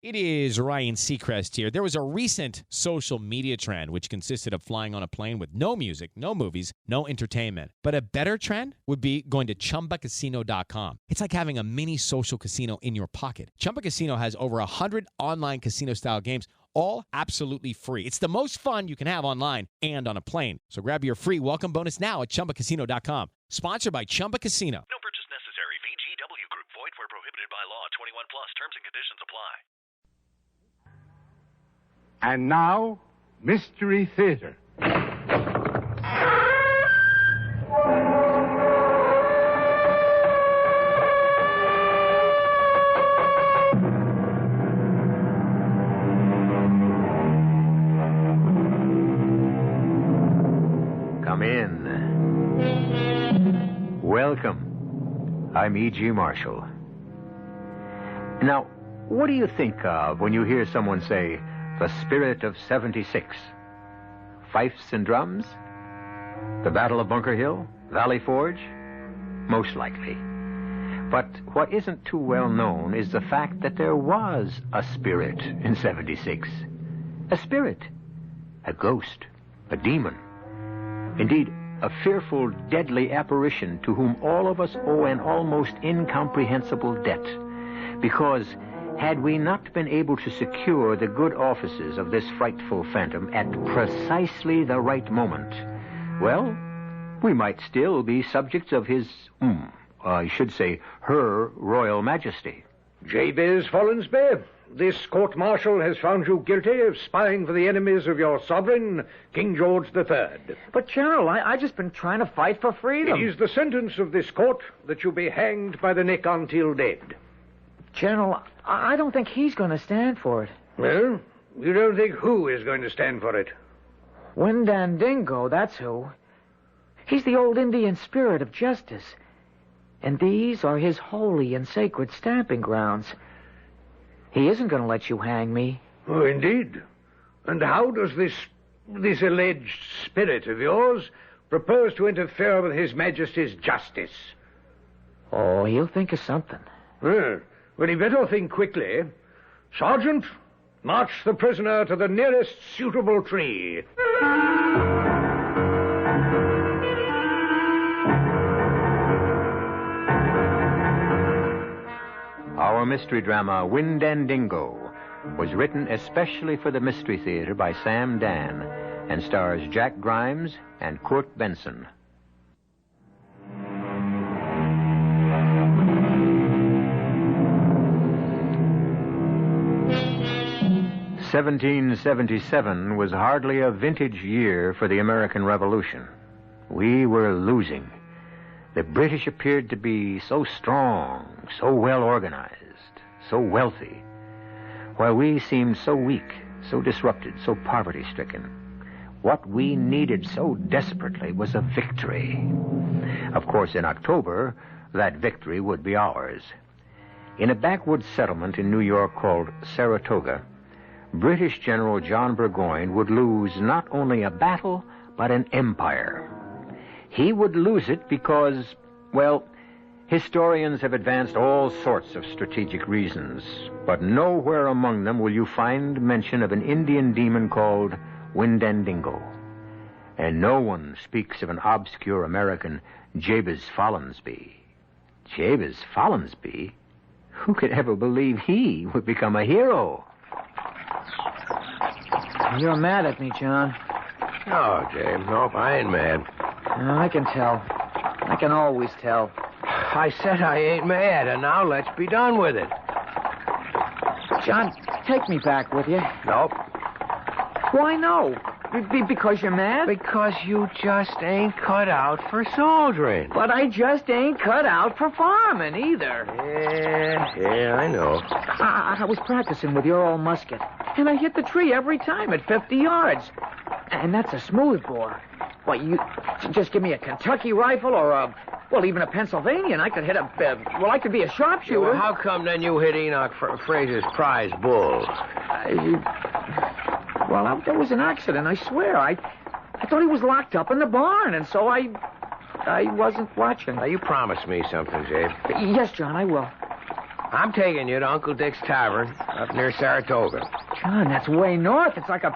It is Ryan Seacrest here. There was a recent social media trend which consisted of flying on a plane with no music, no movies, no entertainment. But a better trend would be going to ChumbaCasino.com. It's like having a mini social casino in your pocket. Chumba Casino has over 100 online casino-style games, all absolutely free. It's the most fun you can have online and on a plane. So grab your free welcome bonus now at ChumbaCasino.com. Sponsored by Chumba Casino. No purchase necessary. VGW Group. Void where prohibited by law. 21 plus. Terms and conditions apply. And now, Mystery Theater. Come in. Welcome. I'm E.G. Marshall. Now, what do you think of when you hear someone say, the spirit of 76? Fifes and drums? The Battle of Bunker Hill? Valley Forge? Most likely. But what isn't too well known is the fact that there was a spirit in 76. A spirit. A ghost. A demon. Indeed, a fearful, deadly apparition to whom all of us owe an almost incomprehensible debt. Because had we not been able to secure the good offices of this frightful phantom at precisely the right moment, well, we might still be subjects of his, I should say, her Royal Majesty. Jabez Follansby, this court-martial has found you guilty of spying for the enemies of your sovereign, King George III. But, General, I just been trying to fight for freedom. It is the sentence of this court that you be hanged by the neck until dead. General, I don't think he's going to stand for it. Well, you don't think who is going to stand for it? Windandingo, that's who. He's the old Indian spirit of justice. And these are his holy and sacred stamping grounds. He isn't going to let you hang me. Oh, indeed. And how does this alleged spirit of yours propose to interfere with His Majesty's justice? Oh, he'll think of something. Well, he better think quickly. Sergeant, march the prisoner to the nearest suitable tree. Our mystery drama, Windandingo, was written especially for the Mystery Theater by Sam Dan and stars Jack Grimes and Kurt Benson. "1777 was hardly a vintage year for the American Revolution. We were losing. The British appeared to be so strong, so well organized, so wealthy, while we seemed so weak, so disrupted, so poverty-stricken. What we needed so desperately was a victory. Of course, in October, that victory would be ours. In a backwoods settlement in New York called Saratoga, British General John Burgoyne would lose not only a battle, but an empire. He would lose it because, well, historians have advanced all sorts of strategic reasons, but nowhere among them will you find mention of an Indian demon called Windandingo. And no one speaks of an obscure American, Jabez Follansby. Jabez Follansby? Who could ever believe he would become a hero? You're mad at me, John. No, James. Nope, I ain't mad. I can tell. I can always tell. I said I ain't mad, and now let's be done with it. John, take me back with you. Nope. Why no? Because you're mad? Because you just ain't cut out for soldiering. But I just ain't cut out for farming either. Yeah, I know. I was practicing with your old musket, and I hit the tree every time at 50 yards. And that's a smooth bore. Why, you just give me a Kentucky rifle or even a Pennsylvania, I could hit I could be a sharpshooter. Yeah, well, how come then you hit Enoch Fraser's prize bull? There was an accident, I swear. I thought he was locked up in the barn, and so I wasn't watching. Now, you promised me something, Jabe. Yes, John, I will. I'm taking you to Uncle Dick's Tavern up near Saratoga. John, that's way north. It's like a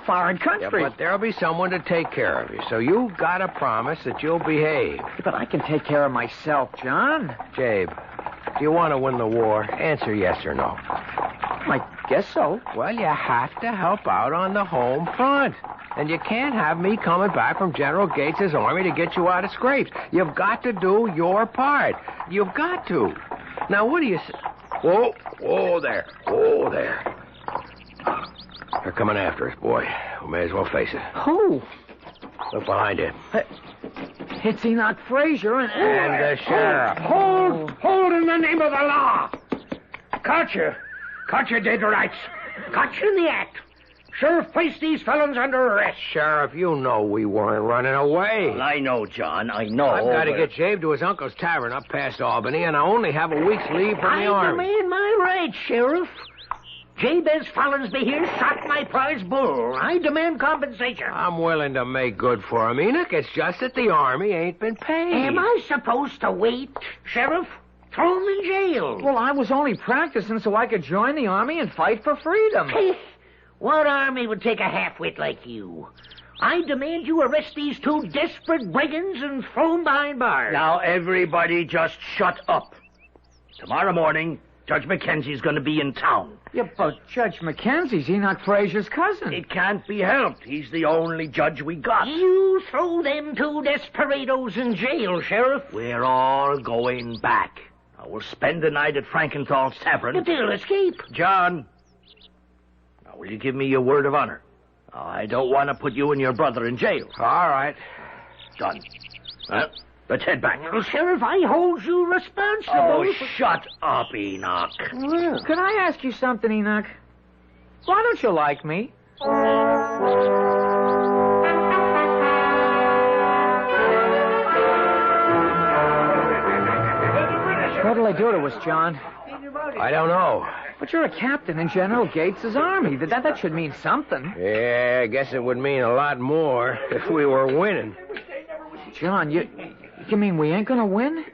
foreign country. Yeah, but there'll be someone to take care of you, so you've got to promise that you'll behave. Yeah, but I can take care of myself, John. Jabe, do you want to win the war? Answer yes or no. I guess so. Well, you have to help out on the home front. And you can't have me coming back from General Gates's army to get you out of scrapes. You've got to do your part. You've got to. Now, what do you say? Whoa there. Whoa there. They're coming after us, boy. We may as well face it. Who? Look behind you. It's Enoch Frazier and the sheriff. Hold in the name of the law. Caught you. Caught you dead to rights. Caught you in the act. Sheriff, place these felons under arrest. Sheriff, you know we weren't running away. Well, I know, John. I know. I've got to get Jabe to his uncle's tavern up past Albany, and I only have a week's leave from the army. I demand my rights, Sheriff. Jabez Follinsby here shot my prize bull. I demand compensation. I'm willing to make good for him, Enoch. It's just that the army ain't been paid. Am I supposed to wait, Sheriff? Throw him in jail. Well, I was only practicing so I could join the army and fight for freedom. What army would take a half-wit like you? I demand you arrest these two desperate brigands and throw them behind bars. Now, everybody just shut up. Tomorrow morning, Judge Mackenzie's going to be in town. Yeah, but Judge Mackenzie's Enoch Frazier's cousin. It can't be helped. He's the only judge we got. You throw them two desperados in jail, Sheriff. We're all going back. I will spend the night at Frankenthal's Tavern. But they'll escape. John, now will you give me your word of honor? I don't want to put you and your brother in jail. All right. John, let's head back. Well, Sheriff, I hold you responsible. Oh, shut up, Enoch. Could I ask you something, Enoch? Why don't you like me? What'll I do to us, John? I don't know. But you're a captain in General Gates's army. That should mean something. Yeah, I guess it would mean a lot more if we were winning. John, you mean we ain't gonna win?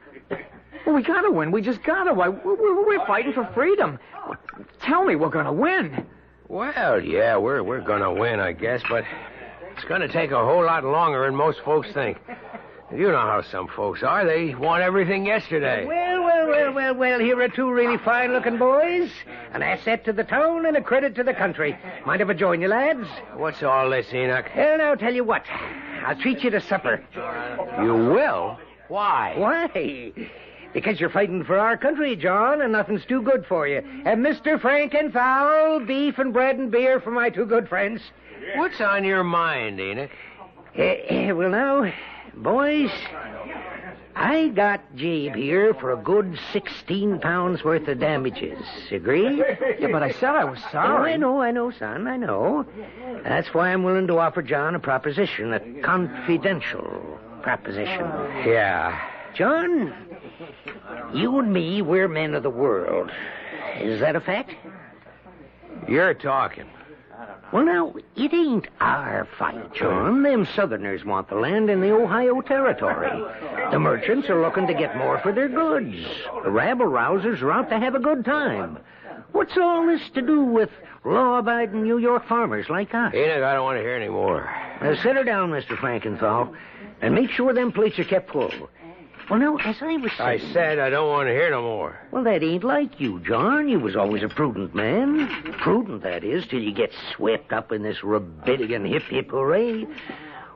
Well, we gotta win. We just gotta. We're fighting for freedom. Tell me we're gonna win. Well, yeah, we're gonna win, I guess, but it's gonna take a whole lot longer than most folks think. You know how some folks are. They want everything yesterday. Well, here are two really fine-looking boys. An asset to the town and a credit to the country. Mind if I join you, lads? What's all this, Enoch? Well, now, tell you what. I'll treat you to supper. You will? Why? Why? Because you're fighting for our country, John, and nothing's too good for you. And Mr. Frankenfowl, beef and bread and beer for my two good friends. What's on your mind, Enoch? Well, now, boys, I got Jabe here for a good 16 pounds worth of damages. Agree? Yeah, but I said I was sorry. Oh, I know, son, I know. That's why I'm willing to offer John a proposition, a confidential proposition. Yeah. John, you and me, we're men of the world. Is that a fact? You're talking. Well, now, it ain't our fight, John. Them Southerners want the land in the Ohio Territory. The merchants are looking to get more for their goods. The rabble-rousers are out to have a good time. What's all this to do with law-abiding New York farmers like us? Enoch, I don't want to hear any more. Now, set her down, Mr. Frankenthal, and make sure them plates are kept full. Well, now, as I was saying... I said I don't want to hear no more. Well, that ain't like you, John. You was always a prudent man. Prudent, that is, till you get swept up in this rebellion hip-hip hooray.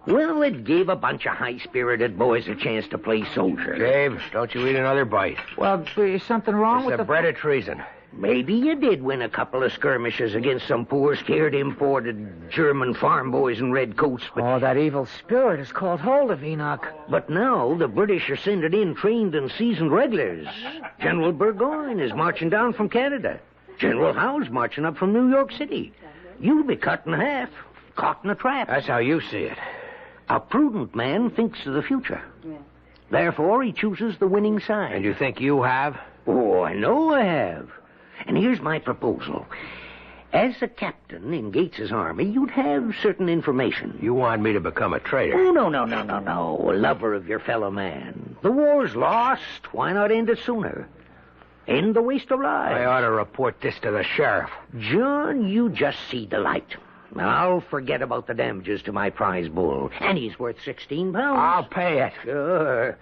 Well, it gave a bunch of high-spirited boys a chance to play soldier. Dave, don't you eat another bite. Well, is something wrong with the bread of treason. Maybe you did win a couple of skirmishes against some poor, scared, imported German farm boys in red coats, but... Oh, that evil spirit has caught hold of Enoch. But now the British are sending in trained and seasoned regulars. General Burgoyne is marching down from Canada. General Howe's marching up from New York City. You'll be cut in half, caught in a trap. That's how you see it. A prudent man thinks of the future. Therefore, he chooses the winning side. And you think you have? Oh, I know I have. And here's my proposal. As a captain in Gates's army, you'd have certain information. You want me to become a traitor? Oh, no. A lover of your fellow man. The war's lost. Why not end it sooner? End the waste of lives. I ought to report this to the sheriff. John, you just see the light. I'll forget about the damages to my prize bull. And he's worth £16. I'll pay it. Sure.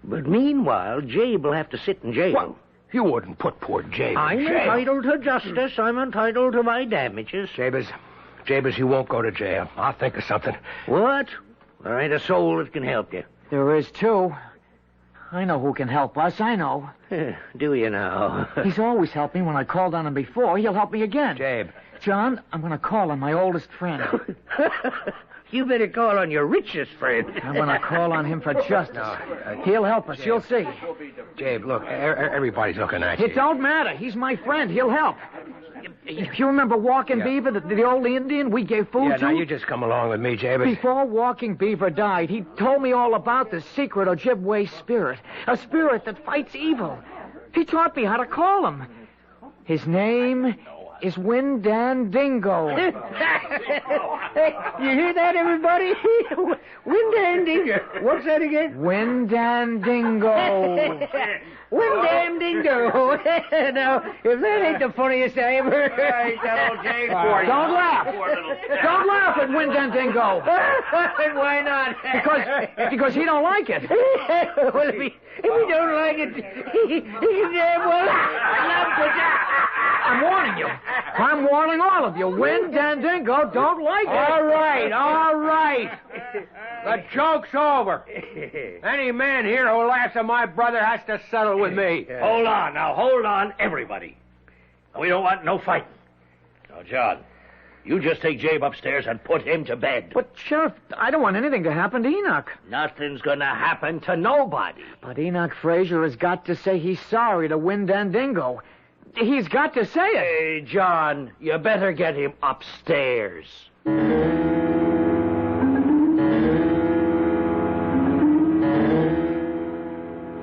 But meanwhile, Jabe will have to sit in jail. What? You wouldn't put poor Jabe I'm in jail. entitled to justice. I'm entitled to my damages. Jabez, you won't go to jail. I'll think of something. What? There ain't a soul that can help you. There is, too. I know who can help us. I know. Do you now? He's always helped me when I called on him before. He'll help me again. Jabe. John, I'm going to call on my oldest friend. You better call on your richest friend. I'm going to call on him for justice. He'll help us. You'll see. Jabe, look, everybody's looking at you. It don't matter. He's my friend. He'll help. You remember Walking Beaver, the old Indian we gave food to? Now you just come along with me, Jabez. Before Walking Beaver died, he told me all about the secret Ojibwe spirit, a spirit that fights evil. He taught me how to call him. His name is Windandingo. You hear that, everybody? Windandingo. What's that again? Windandingo. Windandingo. Now, if that ain't the funniest I ever heard. Don't laugh. Don't laugh at Windandingo. Why not? Because he don't like it. Well, if he don't like it, he damn well I'm warning you. I'm warning all of you. Windandingo don't like it. All right. The joke's over. Any man here who laughs at my brother has to settle with me. Hold on, everybody. We don't want no fighting. Now, John, you just take Jabe upstairs and put him to bed. But, Sheriff, I don't want anything to happen to Enoch. Nothing's gonna happen to nobody. But Enoch Fraser has got to say he's sorry to Windandingo. He's got to say it. Hey, John, you better get him upstairs.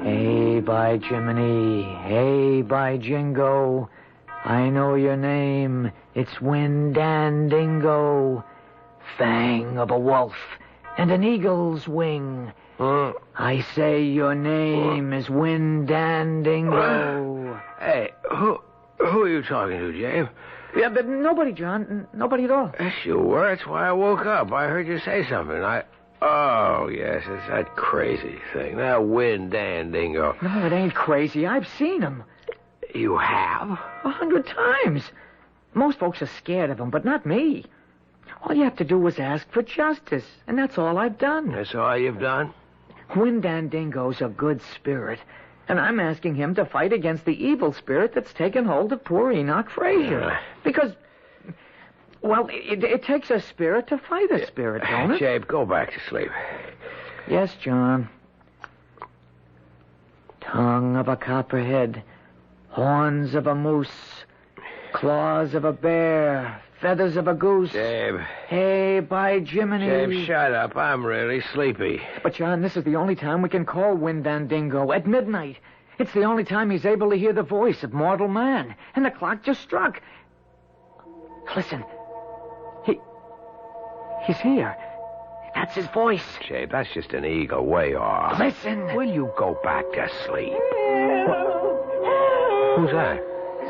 Hey, by Jiminy, hey, by Jingo, I know your name. It's Windandingo, fang of a wolf and an eagle's wing. I say your name is Windandingo. Hey, who are you talking to, Jabe? Yeah, but nobody, John. Nobody at all. Yes, you were. That's why I woke up. I heard you say something. Oh, yes, it's that crazy thing. That Windandingo. No, it ain't crazy. I've seen him. You have? 100 times. Most folks are scared of him, but not me. All you have to do is ask for justice, and that's all I've done. That's all you've done? Windandingo's a good spirit, and I'm asking him to fight against the evil spirit that's taken hold of poor Enoch Fraser. Because, well, it takes a spirit to fight a spirit, don't it? Jabe, go back to sleep. Yes, John. Tongue of a copperhead, horns of a moose, claws of a bear, feathers of a goose. Jabe. Hey, by Jiminy. Jabe, shut up. I'm really sleepy. But, John, this is the only time we can call Windandingo, at midnight. It's the only time he's able to hear the voice of mortal man. And the clock just struck. Listen. He's here. That's his voice. Jabe, that's just an eagle way off. Listen. Will you go back to sleep? Who's that?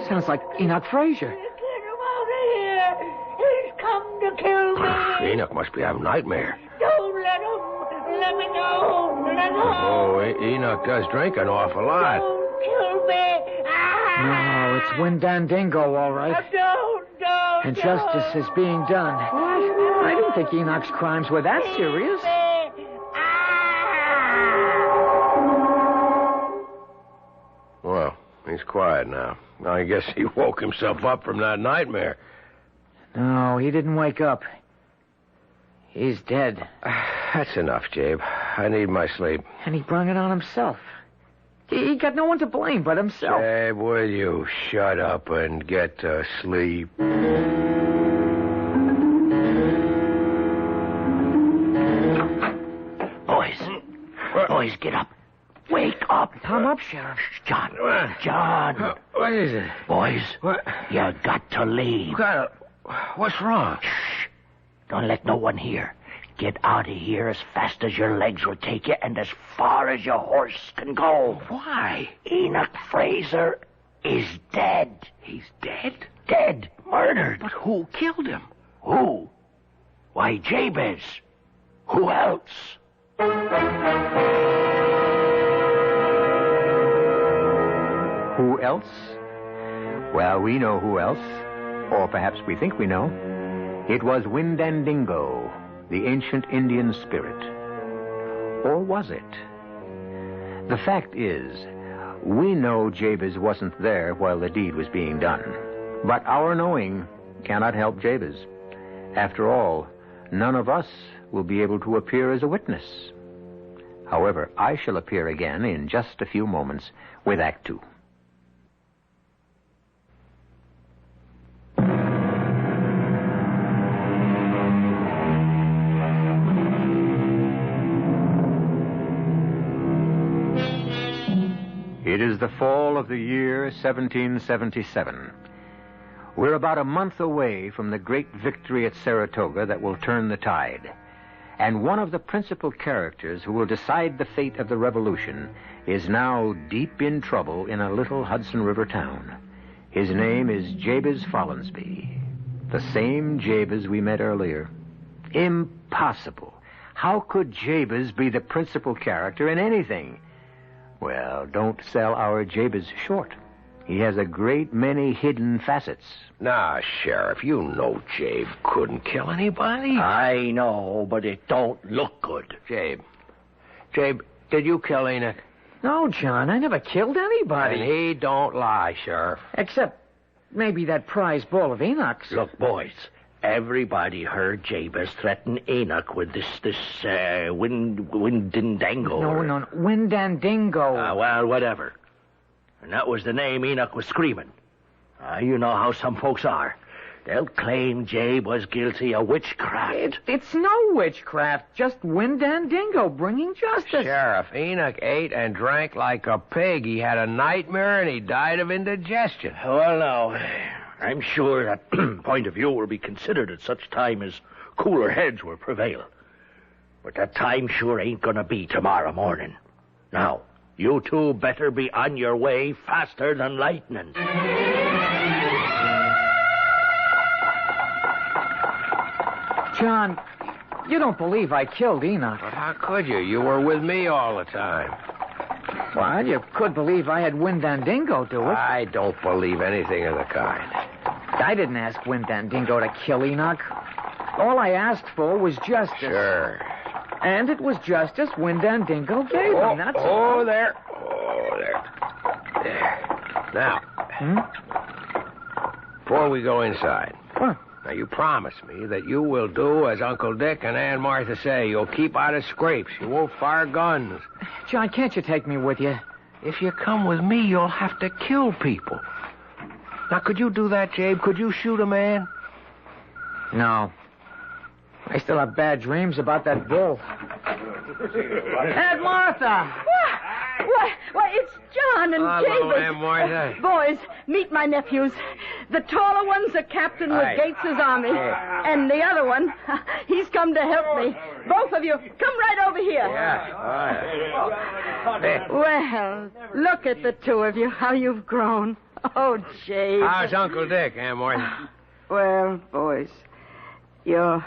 Sounds like Enoch Fraser. Get him out of here. He's come to kill me. Enoch must be having a nightmare. Don't let him. Let me go. Let go. Oh, Enoch does drink an awful lot. Don't kill me. No, it's Windandingo, all right. Don't. And justice is being done. What? I didn't think Enoch's crimes were that serious. Well, he's quiet now. I guess he woke himself up from that nightmare. No, he didn't wake up. He's dead. That's enough, Jabe. I need my sleep. And he brung it on himself. He got no one to blame but himself. Jabe, will you shut up and get to sleep? Boys, get up. Wake up. Come up, Sheriff. John. What is it? Boys, What? you got to leave. What's wrong? Shh. Don't let no one hear. Get out of here as fast as your legs will take you and as far as your horse can go. Why? Enoch Fraser is dead. He's dead? Dead. Murdered. But who killed him? Who? Why, Jabez. Who else? Who else? Well, we know who else. Or perhaps we think we know. It was Windandingo, the ancient Indian spirit. Or was it? The fact is, we know Jabez wasn't there while the deed was being done. But our knowing cannot help Jabez. After all, none of us will be able to appear as a witness. However, I shall appear again in just a few moments with Act Two. It is the fall of the year 1777. We're about a month away from the great victory at Saratoga that will turn the tide. And one of the principal characters who will decide the fate of the revolution is now deep in trouble in a little Hudson River town. His name is Jabez Follansbee, the same Jabez we met earlier. Impossible. How could Jabez be the principal character in anything? Well, don't sell our Jabez short. He has a great many hidden facets. Nah, Sheriff, you know Jabe couldn't kill anybody. I know, but it don't look good. Jabe, did you kill Enoch? No, John, I never killed anybody. And he don't lie, Sheriff. Except maybe that prize ball of Enoch's. Look, boys, everybody heard Jabez threaten Enoch with this Windandingo. No, Windandingo. Well, whatever. And that was the name Enoch was screaming. You know how some folks are. They'll claim Jabe was guilty of witchcraft. It's no witchcraft, just Windandingo bringing justice. Sheriff, Enoch ate and drank like a pig. He had a nightmare and he died of indigestion. Well, now, I'm sure that point of view will be considered at such time as cooler heads will prevail. But that time sure ain't gonna be tomorrow morning. Now, you two better be on your way faster than lightning. John, you don't believe I killed Enoch. But how could you? You were with me all the time. Well, you could believe I had Windandingo do it. I don't believe anything of the kind. I didn't ask Windandingo to kill Enoch. All I asked for was justice. Sure. And it was justice Windandingo gave him, that's all. There. Now, before we go inside, What? now you promise me that you will do as Uncle Dick and Aunt Martha say. You'll keep out of scrapes. You won't fire guns. John, can't you take me with you? If you come with me, you'll have to kill people. Now, could you do that, Jabe? Could you shoot a man? No. I still have bad dreams about that bull. Aunt Martha! Why, it's John and Hello, Jabez. Aunt Martha. Boys, meet my nephews. The taller one's a captain with Aye. Gates's army. And the other one, he's come to help me. Both of you, come right over here. Yeah. Well, look at the two of you, how you've grown. Oh, Jabe. How's Uncle Dick, Aunt Martha? Well, boys, your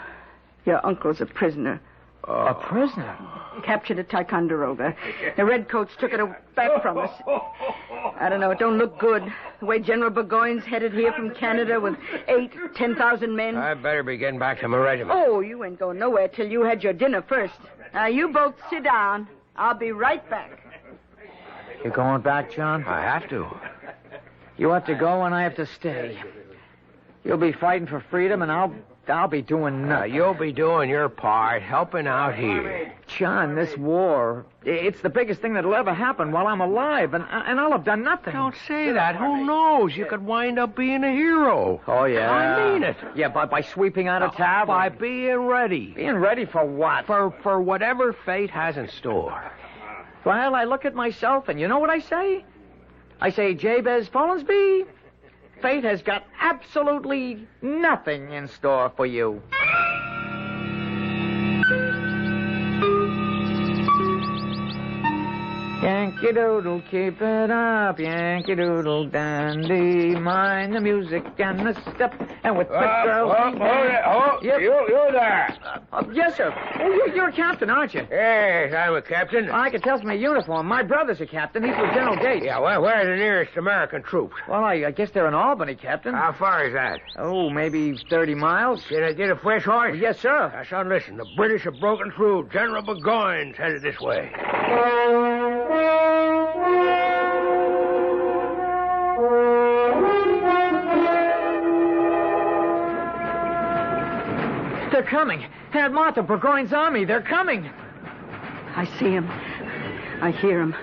uncle's a prisoner. A prisoner? Captured at Ticonderoga. The redcoats took it back from us. I don't know, it don't look good. The way General Burgoyne's headed here from Canada with 10,000 men. I better be getting back to my regiment. Oh, you ain't going nowhere till you had your dinner first. Now, you both sit down. I'll be right back. You going back, John? I have to. You have to go and I have to stay. You'll be fighting for freedom and I'll be doing nothing. You'll be doing your part, helping out here. John, this war, it's the biggest thing that'll ever happen while I'm alive, and I'll have done nothing. Don't say that. Who knows? You could wind up being a hero. Oh, yeah? I mean it. Yeah, by sweeping out a tab? By being ready. Being ready for what? For whatever fate has in store. Well, I look at myself, and you know what I say? I say, Jabez Follansbee, fate has got absolutely nothing in store for you. Yankee Doodle, keep it up, Yankee Doodle dandy. Mind the music and the step, and with the girl. Yep. You there. Yes, sir. Oh, you're a captain, aren't you? Yes, I'm a captain. I can tell from my uniform. My brother's a captain. He's with General Gates. Yeah, well, where's the nearest American troops? Well, I guess they're in Albany, Captain. How far is that? Oh, maybe 30 miles. Can I get a fresh horse? Yes, sir. Now, son, listen. The British have broken through. General Burgoyne's headed this way. They're coming. Aunt Martha, Burgoyne's army. They're coming. I see him. I hear him.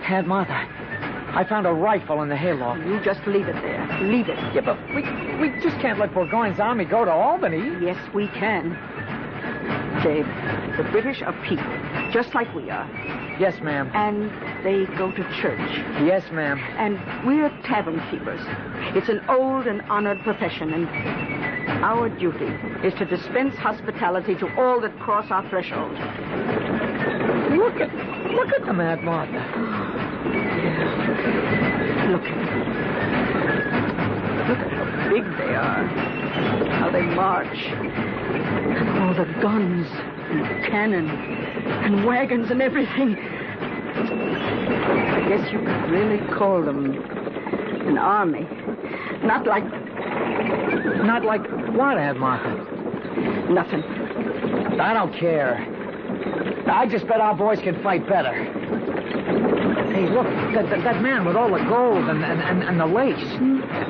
Aunt Martha, I found a rifle in the hayloft. You just leave it there. Leave it. Yeah, but we just can't let Burgoyne's army go to Albany. Yes, we can. Dave, the British are people, just like we are. Yes, ma'am. And they go to church. Yes, ma'am. And we're tavern keepers. It's an old and honored profession, and our duty is to dispense hospitality to all that cross our threshold. Look at them, Aunt Martha. Yeah. Look at how big they are. How they march. And all the guns and cannon and wagons and everything. I guess you could really call them an army. Not like what, Aunt Martha? Nothing. I don't care. I just bet our boys can fight better. Hey, look, that man with all the gold and the lace.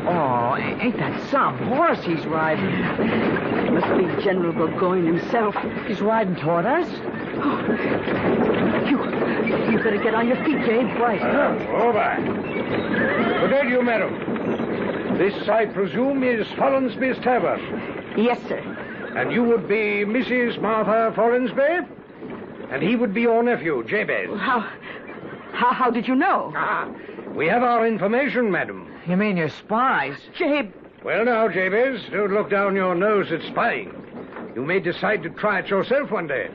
Oh, ain't that some horse he's riding? It must be General Burgoyne himself. He's riding toward us. Oh, you better get on your feet, Gabe. Right. Over. Good day to you, madam. This, I presume, is Follansby's Tavern. Yes, sir. And you would be Mrs. Martha Follansby? And he would be your nephew, Jabez. How did you know? We have our information, madam. You mean you're spies? Jabe. Well, now, Jabez, don't look down your nose at spying. You may decide to try it yourself one day.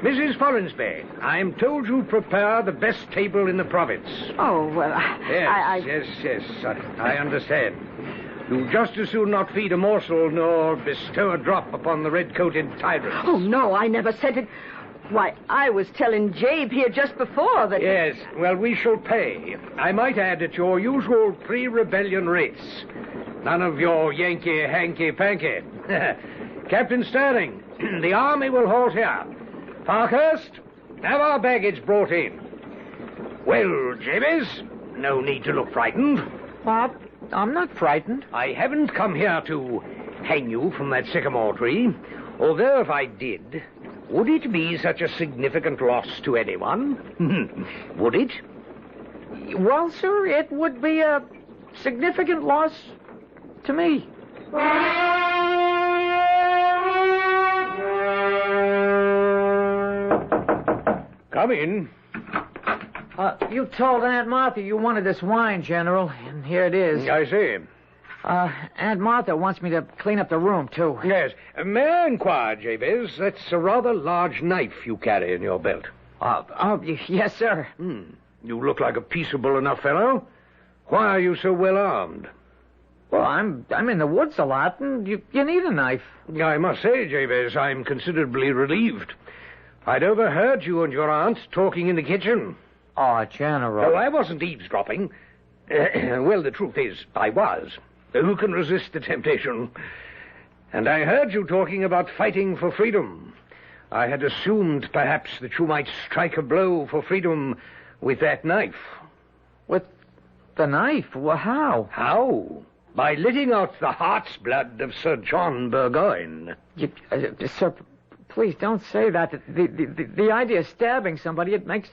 Mrs. Follansby, I'm told you prepare the best table in the province. Oh, well, Yes, I understand. You just as soon not feed a morsel nor bestow a drop upon the red-coated tyrants. Oh, no, I never said it. Why, I was telling Jabe here just before that... Yes, well, we shall pay. I might add at your usual pre-rebellion rates. None of your Yankee hanky-panky. Captain Sterling, the army will halt here. Parkhurst, have our baggage brought in. Well, Jabez, no need to look frightened. What? I'm not frightened. I haven't come here to hang you from that sycamore tree. Although if I did, would it be such a significant loss to anyone? Would it? Well, sir, it would be a significant loss to me. Come in. You told Aunt Martha you wanted this wine, General, and here it is. I see. Aunt Martha wants me to clean up the room, too. Yes. May I inquire, Jabez, that's a rather large knife you carry in your belt. Yes, sir. You look like a peaceable enough fellow. Why are you so well armed? Well, I'm in the woods a lot, and you need a knife. I must say, Jabez, I'm considerably relieved. I'd overheard you and your aunt talking in the kitchen. Oh, General. Oh, I wasn't eavesdropping. Well, the truth is, I was. Who can resist the temptation? And I heard you talking about fighting for freedom. I had assumed, perhaps, that you might strike a blow for freedom with that knife. With the knife? Well, how? How? By letting out the heart's blood of Sir John Burgoyne. Sir, please don't say that. The idea of stabbing somebody, it makes...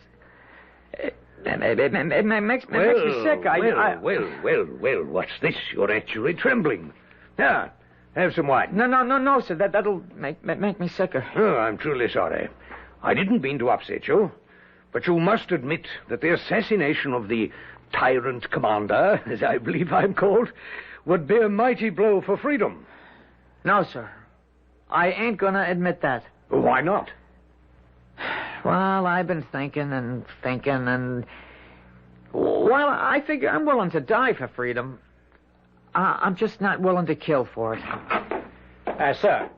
It makes me sick. Well, what's this? You're actually trembling. Now, have some wine. No, sir. That'll make me sicker. Oh, I'm truly sorry. I didn't mean to upset you. But you must admit that the assassination of the tyrant commander, as I believe I'm called, would be a mighty blow for freedom. No, sir. I ain't gonna admit that. Why not? Well, I've been thinking and... Well, I figure I'm willing to die for freedom. I'm just not willing to kill for it. Sir,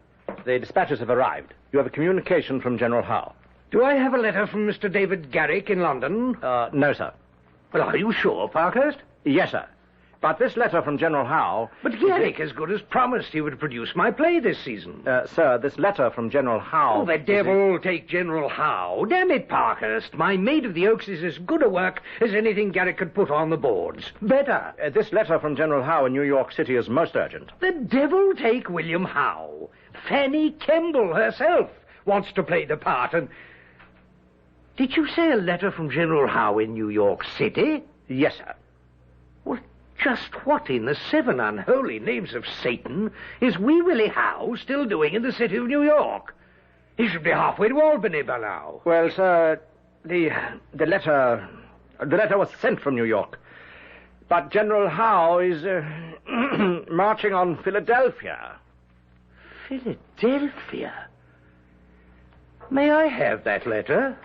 the dispatches have arrived. You have a communication from General Howe. Do I have a letter from Mr. David Garrick in London? No, sir. Well, are you sure, Parkhurst? Yes, sir. But this letter from General Howe... But Garrick, as good as promised, he would produce my play this season. Sir, this letter from General Howe... Oh, the devil take General Howe. Damn it, Parkhurst. My Maid of the Oaks is as good a work as anything Garrick could put on the boards. Better. This letter from General Howe in New York City is most urgent. The devil take William Howe. Fanny Kemble herself wants to play the part, and... Did you say a letter from General Howe in New York City? Yes, sir. Well, just what in the seven unholy names of Satan is Wee Willie Howe still doing in the city of New York? He should be halfway to Albany by now. Well, sir, the letter was sent from New York. But General Howe is marching on Philadelphia. Philadelphia? May I have that letter?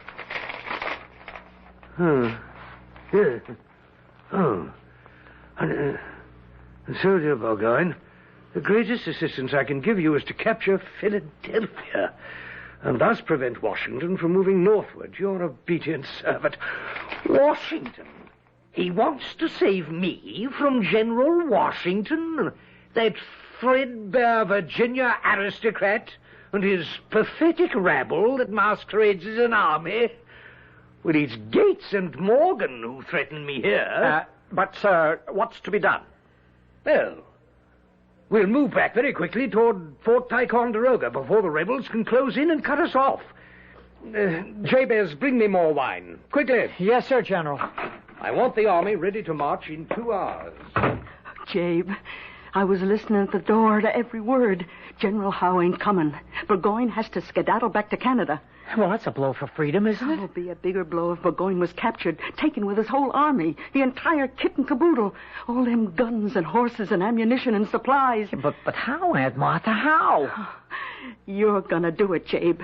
So, dear Burgoyne, the greatest assistance I can give you is to capture Philadelphia, and thus prevent Washington from moving northward. Your obedient servant. Washington? He wants to save me from General Washington, that threadbare Virginia aristocrat, and his pathetic rabble that masquerades as an army. Well, it's Gates and Morgan who threaten me here. But, sir, what's to be done? Well, we'll move back very quickly toward Fort Ticonderoga before the rebels can close in and cut us off. Jabez, bring me more wine. Quickly. Yes, sir, General. I want the army ready to march in 2 hours. Jabe, I was listening at the door to every word. General Howe ain't coming. Burgoyne has to skedaddle back to Canada. Well, that's a blow for freedom, isn't it? It'll be a bigger blow if Burgoyne was captured, taken with his whole army, the entire kit and caboodle, all them guns and horses and ammunition and supplies. But how, Aunt Martha, how? You're gonna do it, Jabe.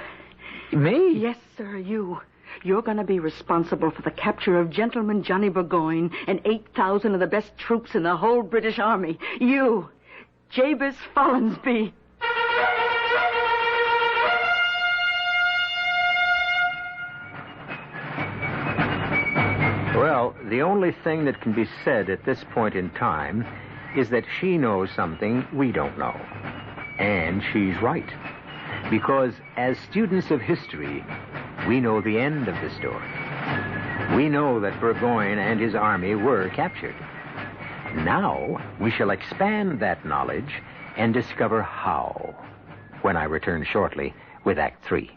Me? Yes, sir, you. You're gonna be responsible for the capture of Gentleman Johnny Burgoyne and 8,000 of the best troops in the whole British Army. You, Jabez Follinsby. Well, the only thing that can be said at this point in time is that she knows something we don't know. And she's right. Because as students of history, we know the end of the story. We know that Burgoyne and his army were captured. Now, we shall expand that knowledge and discover how, when I return shortly with Act 3.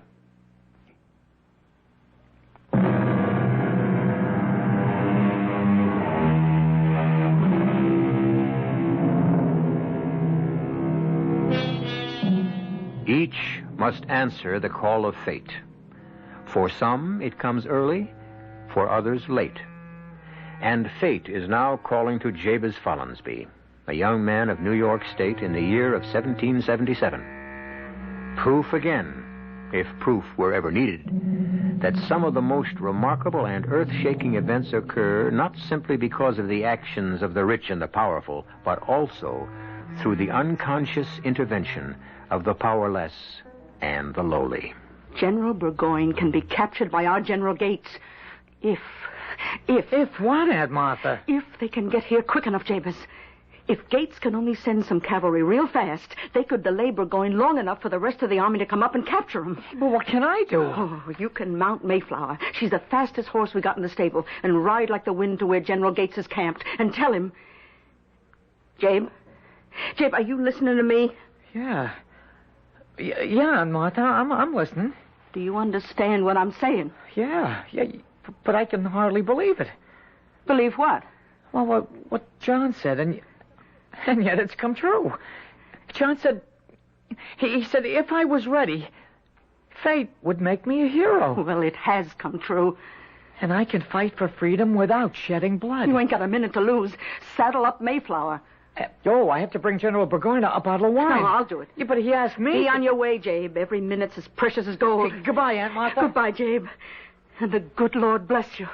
Each must answer the call of fate. For some, it comes early, for others, late. And fate is now calling to Jabez Follinsby, a young man of New York State in the year of 1777. Proof again, if proof were ever needed, that some of the most remarkable and earth-shaking events occur not simply because of the actions of the rich and the powerful, but also through the unconscious intervention of the powerless and the lowly. General Burgoyne can be captured by our General Gates. If what, Aunt Martha? If they can get here quick enough, Jabez. If Gates can only send some cavalry real fast, they could delay Burgoyne long enough for the rest of the army to come up and capture him. Well, what can I do? Oh, you can mount Mayflower. She's the fastest horse we got in the stable, and ride like the wind to where General Gates is camped, and tell him... Jabe, are you listening to me? Yeah. Yeah, Aunt Martha, I'm listening. Do you understand what I'm saying? Yeah, but I can hardly believe it. Believe what? Well, what John said, and yet it's come true. John said, he said if I was ready, fate would make me a hero. Well, it has come true. And I can fight for freedom without shedding blood. You ain't got a minute to lose. Saddle up Mayflower. Oh, I have to bring General Burgoyne a bottle of wine. No, I'll do it. Yeah, but he asked me. Be on your way, Jabe. Every minute's as precious as gold. Goodbye, Aunt Martha. Goodbye, Jabe. And the good Lord bless you.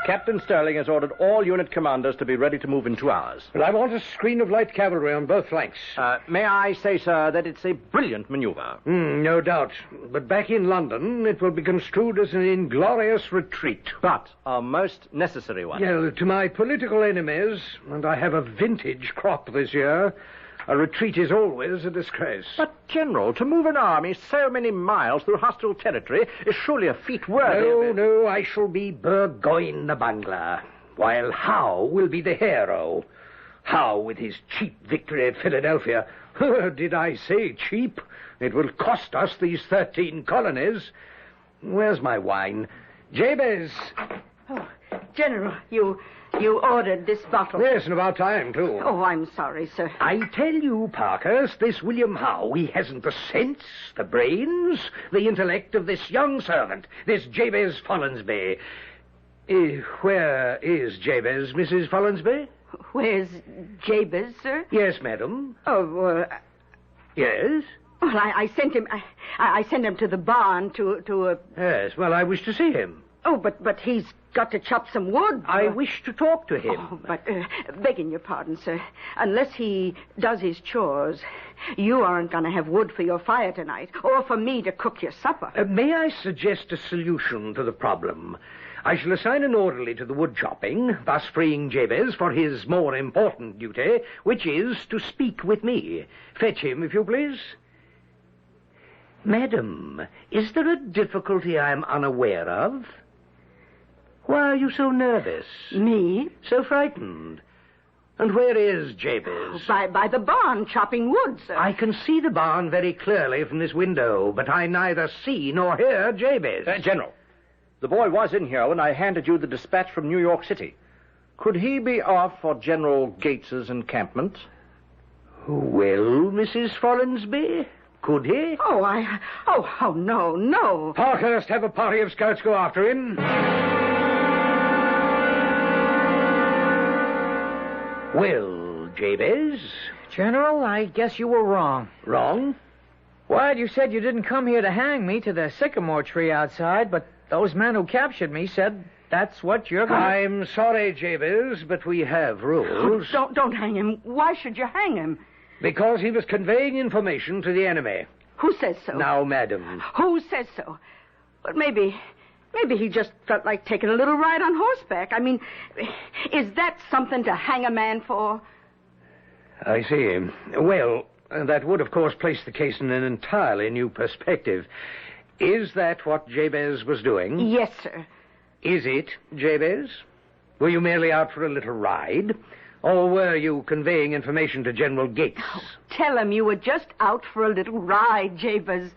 Captain Sterling has ordered all unit commanders to be ready to move in 2 hours. Well, I want a screen of light cavalry on both flanks. May I say, sir, that it's a brilliant maneuver. No doubt. But back in London, it will be construed as an inglorious retreat. But a most necessary one. Well, to my political enemies, and I have a vintage crop this year, a retreat is always a disgrace. But, General, to move an army so many miles through hostile territory is surely a feat worthy No, I shall be Burgoyne the bungler, while Howe will be the hero. Howe, with his cheap victory at Philadelphia. Did I say cheap? It will cost us these 13 colonies. Where's my wine? Jabez! Oh, General, you ordered this bottle. Yes, and about time, too. Oh, I'm sorry, sir. I tell you, Parkhurst, this William Howe, he hasn't the sense, the brains, the intellect of this young servant, this Jabez Follansby. Where is Jabez, Mrs. Follansby? Where's Jabez, sir? Yes, madam. Oh, Yes? well, I sent him. I sent him to the barn to. Yes, well, I wish to see him. Oh, but he's got to chop some wood. I wish to talk to him. Oh, but, begging your pardon, sir, unless he does his chores, you aren't going to have wood for your fire tonight, or for me to cook your supper. May I suggest a solution to the problem? I shall assign an orderly to the wood chopping, thus freeing Jabez for his more important duty, which is to speak with me. Fetch him, if you please. Madam, is there a difficulty I'm unaware of? Why are you so nervous? Me? So frightened? And where is Jabez? By the barn, chopping wood, sir. I can see the barn very clearly from this window, but I neither see nor hear Jabez. General, the boy was in here when I handed you the dispatch from New York City. Could he be off for General Gates's encampment? Well, Mrs. Follansby, could he? Oh, no. Parkhurst, have a party of scouts go after him. Well, Jabez? General, I guess you were wrong. Wrong? What? You said you didn't come here to hang me to the sycamore tree outside, but those men who captured me said that's what you're going to... I'm sorry, Jabez, but we have rules. Don't hang him. Why should you hang him? Because he was conveying information to the enemy. Who says so? Now, madam. Who says so? But maybe he just felt like taking a little ride on horseback. I mean, is that something to hang a man for? I see. Well, that would, of course, place the case in an entirely new perspective. Is that what Jabez was doing? Yes, sir. Is it, Jabez? Were you merely out for a little ride? Or were you conveying information to General Gates? Oh, tell him you were just out for a little ride, Jabez.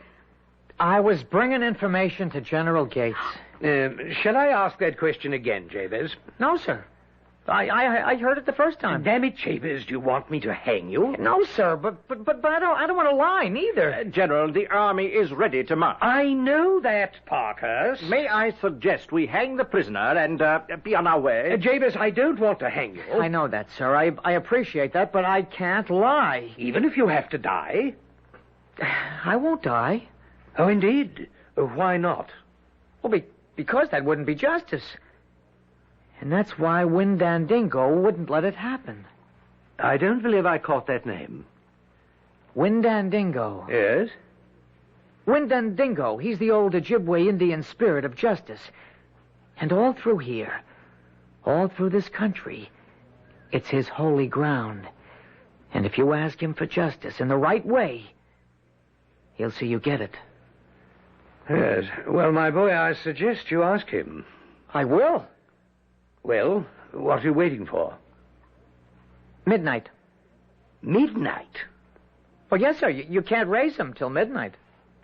I was bringing information to General Gates. Shall I ask that question again, Jabez? No, sir. I heard it the first time. Damn it, Jabez, do you want me to hang you? No, sir, but I don't want to lie, neither. General, the army is ready to march. I know that, Parkhurst. May I suggest we hang the prisoner and be on our way? Jabez, I don't want to hang you. I know that, sir. I appreciate that, but I can't lie. Even if you have to die? I won't die. Oh, indeed. Why not? Well, because that wouldn't be justice. And that's why Windandingo wouldn't let it happen. I don't believe I caught that name. Windandingo. Yes? Windandingo. He's the old Ojibwe Indian spirit of justice. And all through here, all through this country, it's his holy ground. And if you ask him for justice in the right way, he'll see you get it. Yes. Well, my boy, I suggest you ask him. I will. Well, what are you waiting for? Midnight. Midnight? Well, yes, sir. You can't raise him till midnight.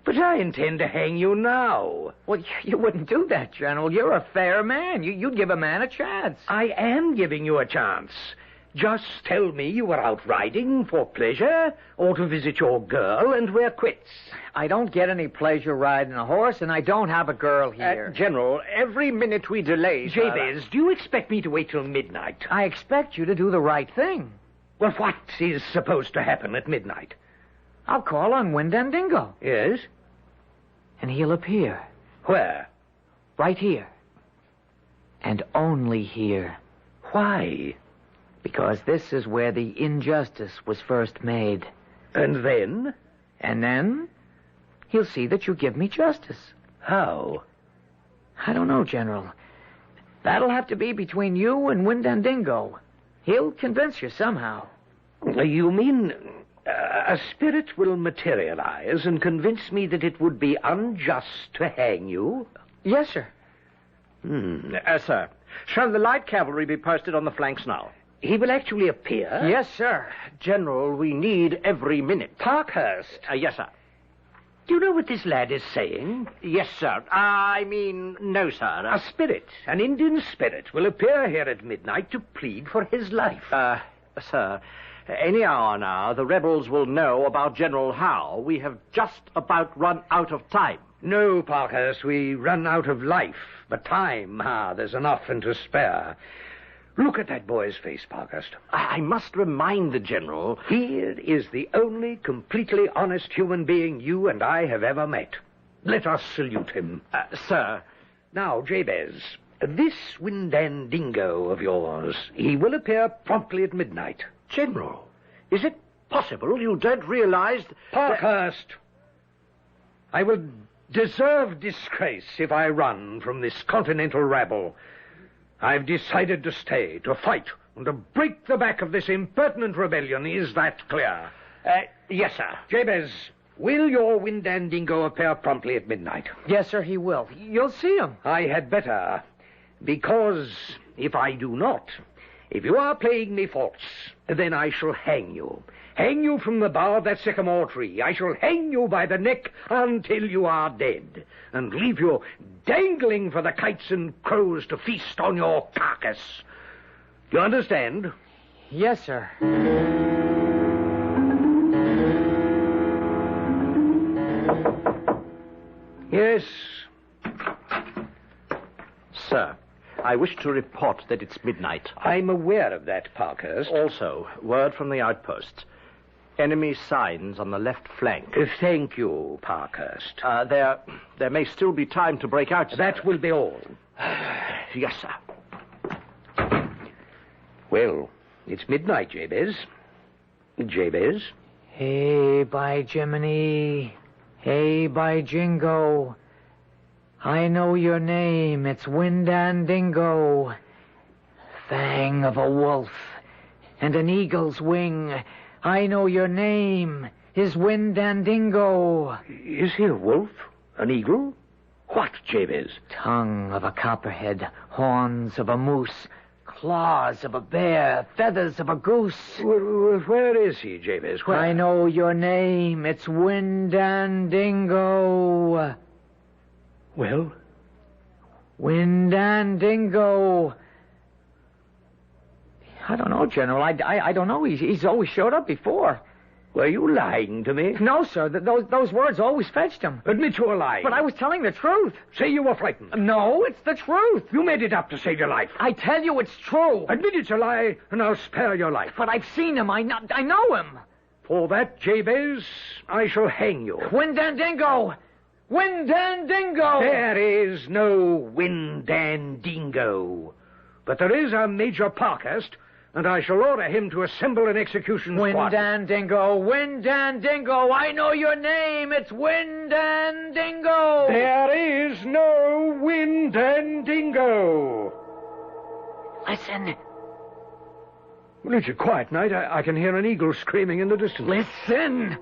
But I intend to hang you now. Well, you wouldn't do that, General. You're a fair man. You'd give a man a chance. I am giving you a chance. Just tell me you were out riding for pleasure or to visit your girl, and we're quits. I don't get any pleasure riding a horse, and I don't have a girl here. General, every minute we delay... Jabez, do you expect me to wait till midnight? I expect you to do the right thing. Well, what is supposed to happen at midnight? I'll call on Windandingo. Yes? And he'll appear. Where? Right here. And only here. Why? Because this is where the injustice was first made. And then? And then, he'll see that you give me justice. How? I don't know, General. That'll have to be between you and Windandingo. He'll convince you somehow. You mean a spirit will materialize and convince me that it would be unjust to hang you? Yes, sir. Sir, shall the light cavalry be posted on the flanks now? He will actually appear? Yes, sir. General, we need every minute. Parkhurst. Yes, sir. Do you know what this lad is saying? Yes, sir. I mean, no, sir. A spirit, an Indian spirit, will appear here at midnight to plead for his life. Sir, any hour now, the rebels will know about General Howe. We have just about run out of time. No, Parkhurst, we run out of life. But time, there's enough and to spare. Look at that boy's face, Parkhurst. I must remind the General... He is the only completely honest human being you and I have ever met. Let us salute him. Sir... Now, Jabez, this Windandingo of yours, he will appear promptly at midnight. General, is it possible you don't realize... Parkhurst! I will deserve disgrace if I run from this continental rabble. I've decided to stay, to fight, and to break the back of this impertinent rebellion. Is that clear? Yes, sir. Jabez, will your Windandingo appear promptly at midnight? Yes, sir, he will. You'll see him. I had better, because if I do not, if you are playing me false, then I shall hang you. Hang you from the bough of that sycamore tree. I shall hang you by the neck until you are dead, and leave you dangling for the kites and crows to feast on your carcass. You understand? Yes, sir. Yes. Sir, I wish to report that it's midnight. I'm aware of that, Parkhurst. Also, word from the outposts. Enemy signs on the left flank. Thank you, Parkhurst. There may still be time to break out, sir. That will be all. Yes, sir. Well, it's midnight, Jabez. Jabez? Hey, by Jiminy. Hey, by Jingo. I know your name. It's Windandingo. Fang of a wolf and an eagle's wing. I know your name is Windandingo. Is he a wolf? An eagle? What, Jabez? Tongue of a copperhead, horns of a moose, claws of a bear, feathers of a goose. Where is he, Jabez? Where? I know your name. It's Windandingo. Well? Windandingo. I don't know, General. I don't know. He's always showed up before. Were you lying to me? No, sir. Those words always fetched him. Admit you were lying. But I was telling the truth. Say you were frightened. No, it's the truth. You made it up to save your life. I tell you it's true. Admit it's a lie, and I'll spare your life. But I've seen him. I know him. For that, Jabez, I shall hang you. Windandingo! Windandingo! There is no Windandingo. But there is a Major Parkhurst, and I shall order him to assemble an execution squad. Windandingo, Windandingo, I know your name. It's Windandingo. There is no Windandingo. Listen. Well, it's a quiet night. I can hear an eagle screaming in the distance. Listen.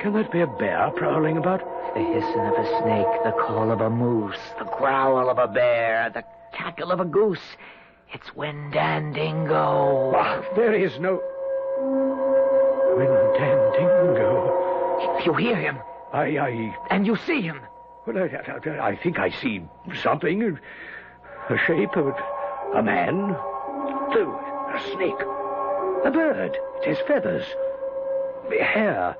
Can that be a bear prowling about? The hissing of a snake, the call of a moose, the growl of a bear, the cackle of a goose. It's Windandingo. There is no Windandingo. You hear him. And you see him. Well, I think I see something. A shape of a man. A snake. A bird. It has feathers. Hair.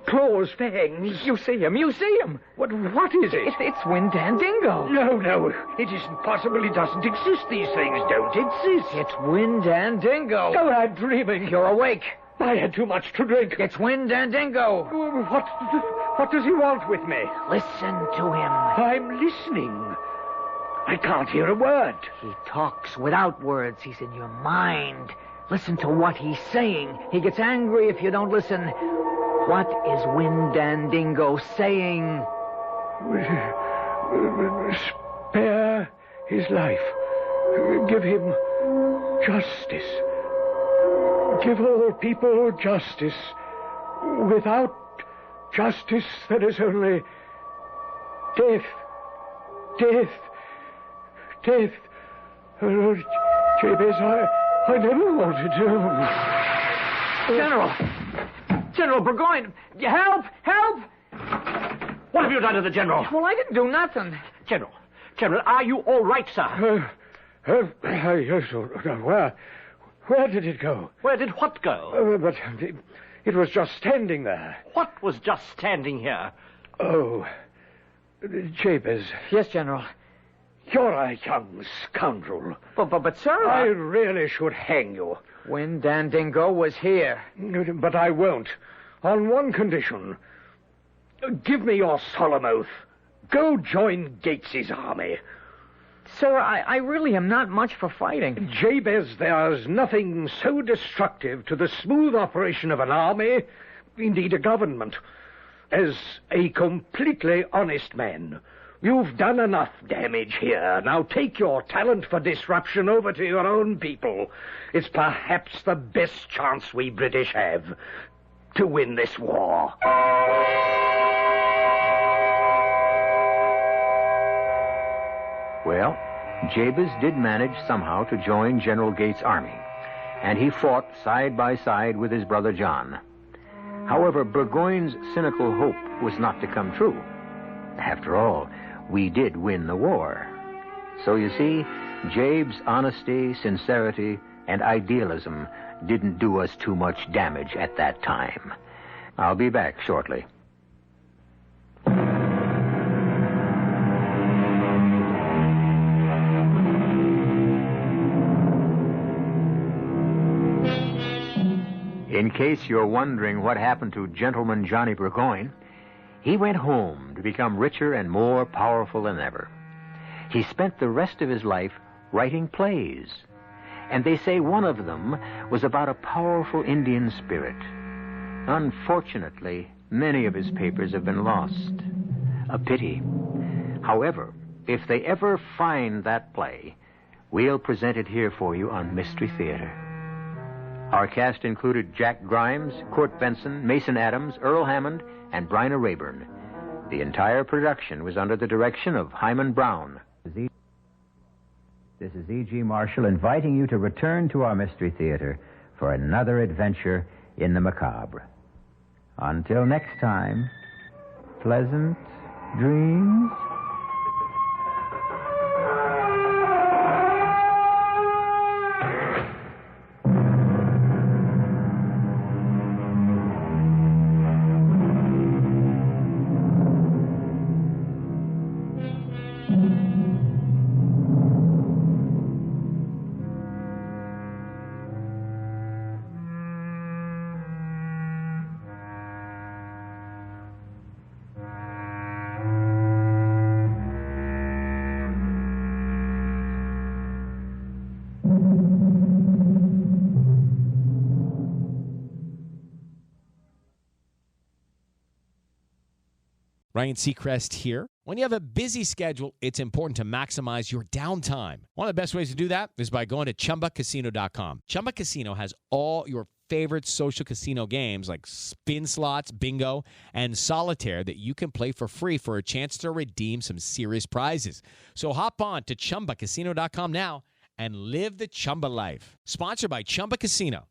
Claws, fangs. You see him. You see him. What is it? It's Windandingo. No. It isn't possible. It doesn't exist. These things don't exist. It's Windandingo. Oh, I'm dreaming. You're awake. I had too much to drink. It's Windandingo. What does he want with me? Listen to him. I'm listening. I can't hear a word. He talks without words. He's in your mind. Listen to what he's saying. He gets angry if you don't listen. What is Windandingo saying? Spare his life. Give him justice. Give all people justice. Without justice, there is only death. Death. Death. Oh, Jabez, I never wanted to. General Burgoyne, help! Help! What have you done to the General? Well, I didn't do nothing. General, are you all right, sir? Where did it go? Where did what go? But it was just standing there. What was just standing here? Oh, Jabez. Yes, General. You're a young scoundrel. But sir... I really should hang you. Windandingo was here. But I won't. On one condition. Give me your solemn oath. Go join Gates's army. Sir, I really am not much for fighting. Jabez, there's nothing so destructive to the smooth operation of an army, indeed a government, as a completely honest man. You've done enough damage here. Now take your talent for disruption over to your own people. It's perhaps the best chance we British have to win this war. Well, Jabez did manage somehow to join General Gates' army, and he fought side by side with his brother John. However, Burgoyne's cynical hope was not to come true. After all, we did win the war. So you see, Jabe's honesty, sincerity, and idealism didn't do us too much damage at that time. I'll be back shortly. In case you're wondering what happened to Gentleman Johnny Burgoyne, he went home to become richer and more powerful than ever. He spent the rest of his life writing plays, and they say one of them was about a powerful Indian spirit. Unfortunately, many of his papers have been lost. A pity. However, if they ever find that play, we'll present it here for you on Mystery Theater. Our cast included Jack Grimes, Court Benson, Mason Adams, Earl Hammond, and Bryna Rayburn. The entire production was under the direction of Hyman Brown. This is E.G. Marshall inviting you to return to our Mystery Theater for another adventure in the macabre. Until next time, pleasant dreams. Ryan Seacrest here. When you have a busy schedule, it's important to maximize your downtime. One of the best ways to do that is by going to ChumbaCasino.com. Chumba Casino has all your favorite social casino games like spin slots, bingo, and solitaire that you can play for free for a chance to redeem some serious prizes. So hop on to ChumbaCasino.com now and live the Chumba life. Sponsored by Chumba Casino.